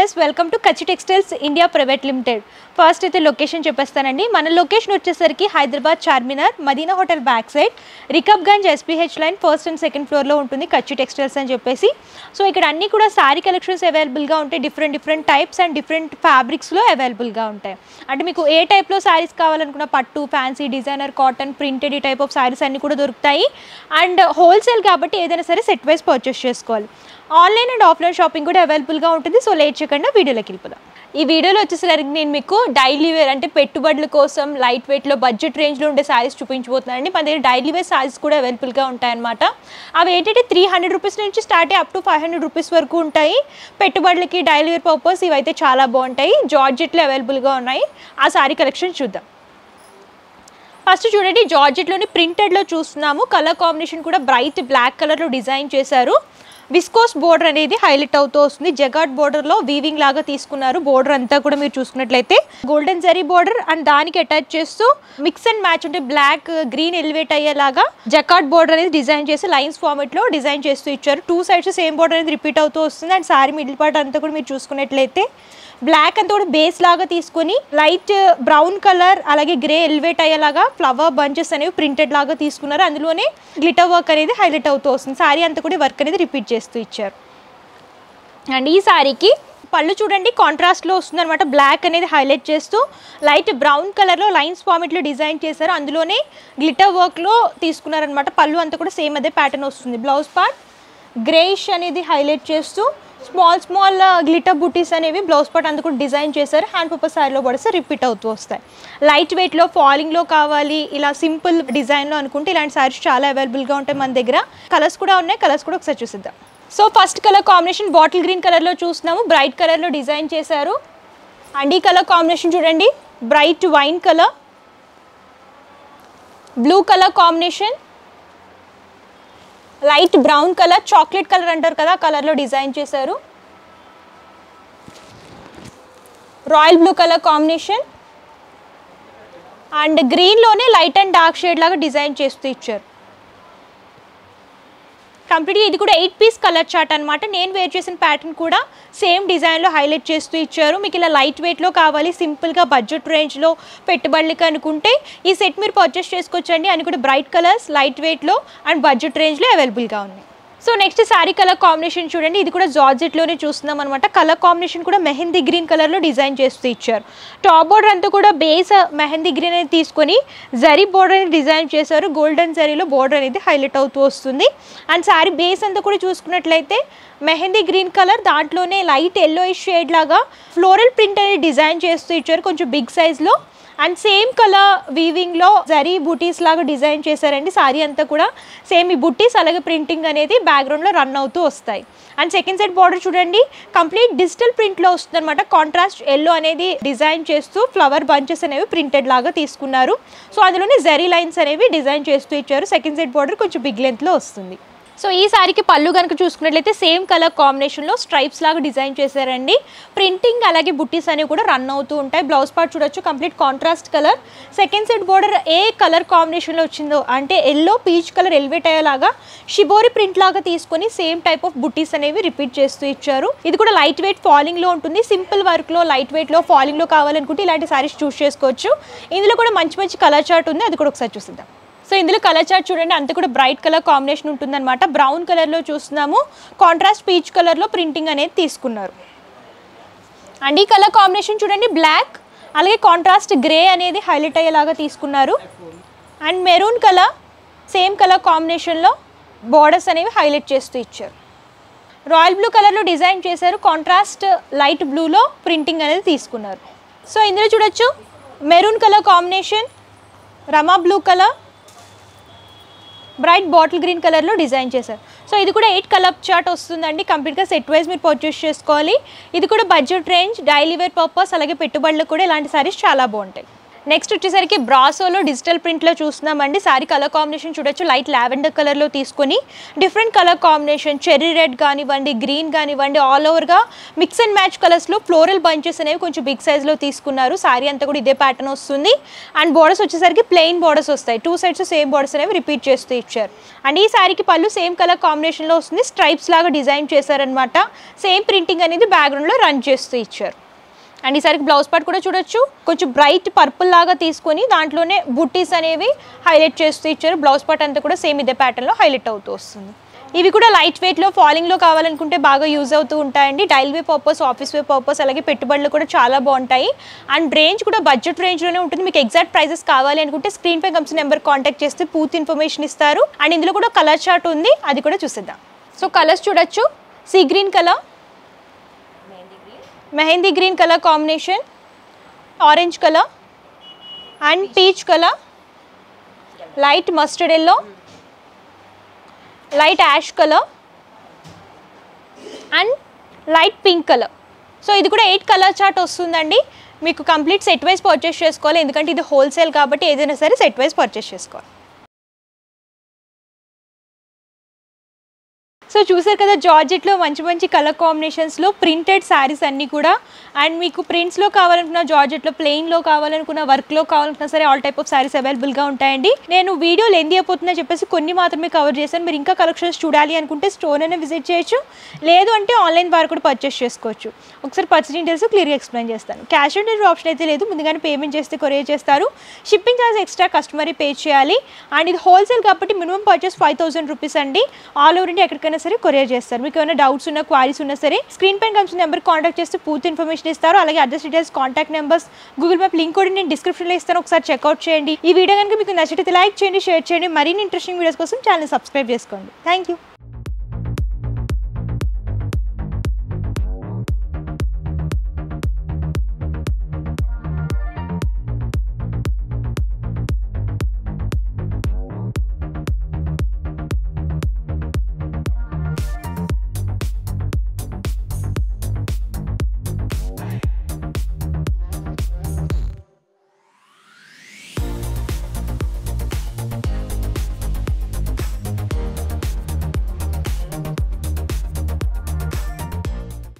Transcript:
Viewers welcome to Kachchi textiles India private limited. First అయితే location చెప్పేస్తానండి. మన లొకేషన్ వచ్చేసరికి Hyderabad Charminar Madina hotel back side Rikabganj SPH line first and second ఫ్లోర్లో ఉంటుంది కచ్చి టెక్స్టైల్స్ అని చెప్పేసి. సో ఇక్కడ అన్నీ కూడా శారీ కలెక్షన్స్ అవైలబుల్గా ఉంటాయి. డిఫరెంట్ టైప్స్ అండ్ డిఫరెంట్ ఫ్యాబ్రిక్స్లో అవైలబుల్గా ఉంటాయి. అంటే మీకు ఏ టైప్లో శారీస్ కావాలనుకున్న పట్టు, ఫ్యాన్సీ, డిజైనర్, కాటన్, ప్రింటెడ్ ఈ టైప్ ఆఫ్ శారీస్ అన్నీ కూడా దొరుకుతాయి. అండ్ హోల్సేల్ కాబట్టి ఏదైనా సరే సెట్ వైజ్ పర్చేస్ చేసుకోవాలి. ఆన్లైన్ అండ్ ఆఫ్లైన్ షాపింగ్ కూడా అవైలబుల్గా ఉంటుంది. సో లేట్ చేయకుండా వీడియోలోకి వెళ్ళిపోదాం. ఈ వీడియోలో వచ్చేసరికి నేను మీకు డైలీ వేర్ అంటే పెట్టుబడుల కోసం లైట్ వెయిట్లో బడ్జెట్ రేంజ్లో ఉండే శారీస్ చూపించబోతున్నానండి. మన దగ్గర డైలీ వేర్ శారీస్ కూడా అవైలబుల్గా ఉంటాయన్నమాట. అవి ఏంటంటే 300 రూపీస్ నుంచి స్టార్ట్ అయ్యి అప్ టు 500 రూపీస్ వరకు ఉంటాయి. పెట్టుబడులకి డైలీ వేర్ పర్పస్ ఇవైతే చాలా బాగుంటాయి. జార్జెట్లో అవైలబుల్గా ఉన్నాయి. ఆ శారీ కలెక్షన్ చూద్దాం. ఫస్ట్ చూడండి, జార్జెట్లోని ప్రింటెడ్లో చూస్తున్నాము. కలర్ కాంబినేషన్ కూడా బ్రైట్ బ్లాక్ కలర్లో డిజైన్ చేశారు. విస్కోస్ బోర్డర్ అనేది హైలైట్ అవుతూ వస్తుంది. జగాట్ బోర్డర్లో వీవింగ్ లాగా తీసుకున్నారు. బోర్డర్ అంతా కూడా మీరు చూసుకున్నట్లయితే గోల్డెన్ జరీ బోర్డర్ అండ్ దానికి అటాచ్ చేస్తూ మిక్స్ అండ్ మ్యాచ్ అంటే బ్లాక్ గ్రీన్ ఎలివేట్ అయ్యేలాగా జకాట్ బోర్డర్ అనేది డిజైన్ చేసి లైన్స్ ఫార్మెట్లో డిజైన్ చేస్తూ ఇచ్చారు. టూ సైడ్స్ సేమ్ బోర్డర్ అనేది రిపీట్ అవుతూ వస్తుంది. అండ్ శారీ మిడిల్ పార్ట్ అంతా కూడా మీరు చూసుకున్నట్లయితే బ్లాక్ అంతా కూడా బేస్ లాగా తీసుకొని లైట్ బ్రౌన్ కలర్ అలాగే గ్రే ఎలివేట్ అయ్యేలాగా ఫ్లవర్ బంచెస్ అనేవి ప్రింటెడ్ లాగా తీసుకున్నారు. అందులోనే గ్లిటర్ వర్క్ అనేది హైలైట్ అవుతూ వస్తుంది. శారీ అంతా కూడా వర్క్ అనేది రిపీట్ చేస్తూ ఇచ్చారు. అండ్ ఈ శారీకి పళ్ళు చూడండి కాంట్రాస్ట్లో వస్తుంది అనమాట. బ్లాక్ అనేది హైలైట్ చేస్తూ లైట్ బ్రౌన్ కలర్లో లైన్స్ ఫార్మెట్లో డిజైన్ చేశారు. అందులోనే గ్లిటర్ వర్క్లో తీసుకున్నారనమాట. పళ్ళు అంతా కూడా సేమ్ అదే ప్యాటర్న్ వస్తుంది. బ్లౌజ్ పార్ట్ గ్రేయిష్ అనేది హైలైట్ చేస్తూ స్మాల్ గ్లిటర్ బుటీస్ అనేవి బ్లౌజ్ పార్ట్ అంతా కూడా డిజైన్ చేశారు. హ్యాండ్ పర్పస్ శారీలో పడితే రిపీట్ అవుతూ వస్తాయి. లైట్ వెయిట్లో ఫాలింగ్లో కావాలి, ఇలా సింపుల్ డిజైన్లో అనుకుంటే ఇలాంటి శారీస్ చాలా అవైలబుల్గా ఉంటాయి మన దగ్గర. కలర్స్ కూడా ఉన్నాయి. కలర్స్ కూడా ఒకసారి చూసిద్దాం. So first colour combination bottle green కలర్లో చూస్తున్నాము. బ్రైట్ కలర్లో డిజైన్ చేశారు. అండ్ ఈ కలర్ కాంబినేషన్ చూడండి, bright wine colour, blue colour combination, light brown colour, chocolate colour అంటారు కదా, కలర్లో డిజైన్ చేశారు. Royal blue colour combination and గ్రీన్లోనే లైట్ అండ్ డార్క్ షేడ్ లాగా డిజైన్ చేస్తూ ఇచ్చారు. కంప్లీట్గా ఇది కూడా 8 పీస్ కలర్ చార్ట్ అనమాట. నేను వేర్ చేసిన ప్యాటర్న్ కూడా సేమ్ డిజైన్లో హైలైట్ చేస్తూ ఇచ్చారు. మీకు ఇలా లైట్ వెయిట్లో కావాలి, సింపుల్గా బడ్జెట్ రేంజ్లో పెట్టుబడులకి అనుకుంటే ఈ సెట్ మీరు పర్చేస్ చేసుకోవచ్చండి. అని కూడా బ్రైట్ కలర్స్, లైట్ వెయిట్లో అండ్ బడ్జెట్ రేంజ్లో అవైలబుల్గా ఉన్నాయి. So next sari colour combination చూడండి. ఇది కూడా జార్జెట్లోనే చూస్తున్నాం అనమాట. కలర్ కాంబినేషన్ కూడా మెహందీ గ్రీన్ కలర్లో డిజైన్ చేస్తూ ఇచ్చారు. టాప్ బోర్డర్ అంతా కూడా బేస్ మెహందీ గ్రీన్ అనేది తీసుకొని జరీ బోర్డర్ అనేది డిజైన్ చేశారు. గోల్డెన్ జరీలో బోర్డర్ అనేది హైలైట్ అవుతూ వస్తుంది. అండ్ శారీ బేస్ అంతా కూడా చూసుకున్నట్లయితే మెహందీ గ్రీన్ కలర్, దాంట్లోనే లైట్ ఎల్లోయిష్ షేడ్ లాగా ఫ్లోరల్ ప్రింట్ అనేది డిజైన్ చేస్తూ ఇచ్చారు కొంచెం బిగ్ సైజ్లో. అండ్ సేమ్ కలర్ వీవింగ్లో జరీ బుటీస్ లాగా డిజైన్ చేశారండి. శారీ అంతా కూడా సేమ్ ఈ బుటీస్ అలాగే ప్రింటింగ్ అనేది బ్యాక్గ్రౌండ్లో రన్ అవుతూ వస్తాయి. అండ్ సెకండ్ సైడ్ బార్డర్ చూడండి, కంప్లీట్ డిజిటల్ ప్రింట్లో వస్తుంది అనమాట. కాంట్రాస్ట్ ఎల్లో అనేది డిజైన్ చేస్తూ ఫ్లవర్ బంచెస్ అనేవి ప్రింటెడ్ లాగా తీసుకున్నారు. సో అందులోనే జరీ లైన్స్ అనేవి డిజైన్ చేస్తూ ఇచ్చారు. సెకండ్ సైడ్ బార్డర్ కొంచెం బిగ్ లెంత్లో వస్తుంది. సో ఈ శారీకి పళ్ళు కనుక చూసుకున్నట్లయితే సేమ్ కలర్ కాంబినేషన్లో స్ట్రైప్స్ లాగా డిజైన్ చేశారండి. ప్రింటింగ్ అలాగే బుట్టీస్ అనేవి కూడా రన్ అవుతూ ఉంటాయి. బ్లౌజ్ పార్ట్ చూడొచ్చు, complete contrast colour. Second side border ఏ కలర్ కాంబినేషన్లో వచ్చిందో అంటే ఎల్లో పీచ్ కలర్ ఎలివేట్ అయ్యేలాగా షిబోరి ప్రింట్ లాగా తీసుకొని సేమ్ టైప్ ఆఫ్ బుట్టీస్ అనేవి రిపీట్ చేస్తూ ఇచ్చారు. ఇది కూడా లైట్ వెయిట్ ఫాలింగ్లో ఉంటుంది. సింపుల్ వర్క్లో లైట్ వెయిట్లో ఫాలింగ్లో కావాలనుకుంటే ఇలాంటి శారీస్ చూస్ చేసుకోవచ్చు. ఇందులో కూడా మంచి కలర్ చార్ట్ ఉంది, అది కూడా ఒకసారి చూసిద్దాం. సో ఇందులో కలర్ చార్ట్ చూడండి, అంతా కూడా బ్రైట్ కలర్ కాంబినేషన్ ఉంటుందన్నమాట. బ్రౌన్ కలర్లో చూస్తున్నాము, కాంట్రాస్ట్ పీచ్ కలర్లో ప్రింటింగ్ అనేది తీసుకున్నారు. అండ్ ఈ కలర్ కాంబినేషన్ చూడండి, బ్లాక్ అలాగే కాంట్రాస్ట్ గ్రే అనేది హైలైట్ అయ్యేలాగా తీసుకున్నారు. And maroon colour same colour కాంబినేషన్లో బోర్డర్స్ అనేవి హైలైట్ చేస్తూ ఇచ్చారు. రాయల్ బ్లూ కలర్లో డిజైన్ చేశారు. కాంట్రాస్ట్ లైట్ బ్లూలో ప్రింటింగ్ అనేది తీసుకున్నారు. సో ఇందులో చూడొచ్చు మెరూన్ కలర్ కాంబినేషన్, రమా blue colour, bright bottle green కలర్లో డిజైన్ చేశారు. సో ఇది కూడా 8 కలర్ చార్ట్ వస్తుందండి. కంప్లీట్గా సెట్ వైజ్ మీరు పర్చేస్ చేసుకోవాలి. ఇది కూడా budget range, daily wear purpose అలాగే పెట్టుబడులకు కూడా ఇలాంటి సారీస్ చాలా బాగుంటాయి. నెక్స్ట్ వచ్చేసరికి బ్రాసోలో డిజిటల్ ప్రింట్లో చూస్తున్నామండి. సారీ కలర్ కాంబినేషన్ చూడొచ్చు, లైట్ లావెండర్ కలర్లో తీసుకొని different colour combination cherry red కానివ్వండి, గ్రీన్ కానివ్వండి, ఆల్ ఓవర్గా మిక్స్ అండ్ మ్యాచ్ కలర్స్లో ఫ్లోరల్ బంచెస్ అనేవి కొంచెం బిగ్ సైజ్లో తీసుకున్నారు. సారీ అంతా కూడా ఇదే ప్యాటర్న్ వస్తుంది. అండ్ బోర్డర్స్ వచ్చేసరికి ప్లెయిన్ బోర్డర్స్ వస్తాయి, 2 సైడ్స్ సేమ్ బోర్డర్స్ అనేవి రిపీట్ చేస్తూ ఇచ్చారు. అండ్ ఈ సారీకి పళ్ళు సేమ్ కలర్ కాంబినేషన్లో వస్తుంది, స్ట్రైప్స్ లాగా డిజైన్ చేశారనమాట. సేమ్ ప్రింటింగ్ అనేది బ్యాక్గ్రౌండ్లో రన్ చేస్తూ ఇచ్చారు. అండ్ ఈసారికి బ్లౌజ్ పార్ట్ కూడా చూడొచ్చు, కొంచెం బ్రైట్ పర్పుల్ లాగా తీసుకొని దాంట్లోనే బుట్టీస్ అనేవి హైలైట్ చేస్తూ ఇచ్చారు. బ్లౌజ్ పార్ట్ అంతా కూడా సేమ్ ఇదే ప్యాటర్న్లో హైలైట్ అవుతూ వస్తుంది. ఇవి కూడా లైట్ వెయిట్లో ఫాలింగ్లో కావాలనుకుంటే బాగా యూజ్ అవుతూ ఉంటాయండి. డైలీ వే పర్పస్, ఆఫీస్ వే పర్పస్, అలాగే పెట్టుబడులు కూడా చాలా బాగుంటాయి. అండ్ రేంజ్ కూడా బడ్జెట్ రేంజ్లోనే ఉంటుంది. మీకు ఎగ్జాక్ట్ ప్రైసెస్ కావాలి అనుకుంటే స్క్రీన్ పై కమ్స్ నెంబర్ కాంటాక్ట్ చేస్తే పూర్తి ఇన్ఫర్మేషన్ ఇస్తారు. అండ్ ఇందులో కూడా కలర్ చార్ట్ ఉంది, అది కూడా చూసేద్దాం. సో కలర్స్ చూడొచ్చు, sea green colour, mehndi green colour combination, orange colour and peach colour, light mustard yellow, light ash colour and light pink colour. So ఇది కూడా 8 కలర్ చార్ట్ వస్తుందండి. మీకు కంప్లీట్ సెట్ వైజ్ పర్చేస్ చేసుకోవాలి, ఎందుకంటే ఇది హోల్సేల్ కాబట్టి ఏదైనా సరే సెట్ వైజ్ పర్చేస్ చేసుకోవాలి. సో చూసారు కదా, జార్జెట్లో మంచి మంచి కలర్ కాంబినేషన్స్లో ప్రింటెడ్ శారీస్ అన్నీ కూడా. అండ్ మీకు ప్రింట్స్లో కావాలనుకున్న, జార్జెట్లో ప్లెయిన్లో కావాలనుకున్న, వర్క్లో కావాలనుకున్నా సరే ఆల్ టైప్ ఆఫ్ శారీస్ అవైలబుల్గా ఉంటాయండి. నేను వీడియో లెందీ అయిపోతుందని చెప్పేసి కొన్ని మాత్రమే కవర్ చేశాను. మీరు ఇంకా కలెక్షన్స్ చూడాలి అనుకుంటే స్టోర్ అయినా విజిట్ చేయొచ్చు, లేదు అంటే ఆన్లైన్ ద్వారా కూడా పర్చేస్ చేసుకోవచ్చు. ఒకసారి పర్చేస్ డీటెయిల్స్ క్లియర్గా ఎక్స్ప్లెయిన్ చేస్తాను. క్యాష్ ఆన్ డెలివరీ ఆప్షన్ అయితే లేదు, ముందుగానే పేమెంట్ చేస్తే కొరియర్ చేస్తారు. Shipping charge extra customary pay చేయాలి. అండ్ ఇది హోల్సేల్ కాబట్టి మినిమం పర్చేస్ 5000 రూపీస్ అండి. ఆల్ ఓవర్ ఇండియా ఎక్కడికైనా సరే కొరియర్ చేస్తారు. మీకు ఏమైనా డౌట్స్ ఉన్నా, క్వారీస్ ఉన్నా సరే స్క్రీన్ పైన కమిషన్ నెంబర్ కాంటాక్ట్ చేస్తే పూర్తి ఇన్ఫర్మేషన్ ఇస్తారు. అలాగే address details, contact numbers, Google map link కూడా నేను డిస్క్రిప్షన్లో ఇస్తాను, ఒకసారి చెక్అవుట్ చేయండి. ఈ వీడియో కనుక మీకు నచ్చితే లైక్ చేయండి, షేర్ చేయండి. మరిన్ని ఇంట్రెస్టింగ్ వీడియోస్ కోసం ఛానల్ సబ్స్క్రైబ్ చేసుకోండి. Thank you.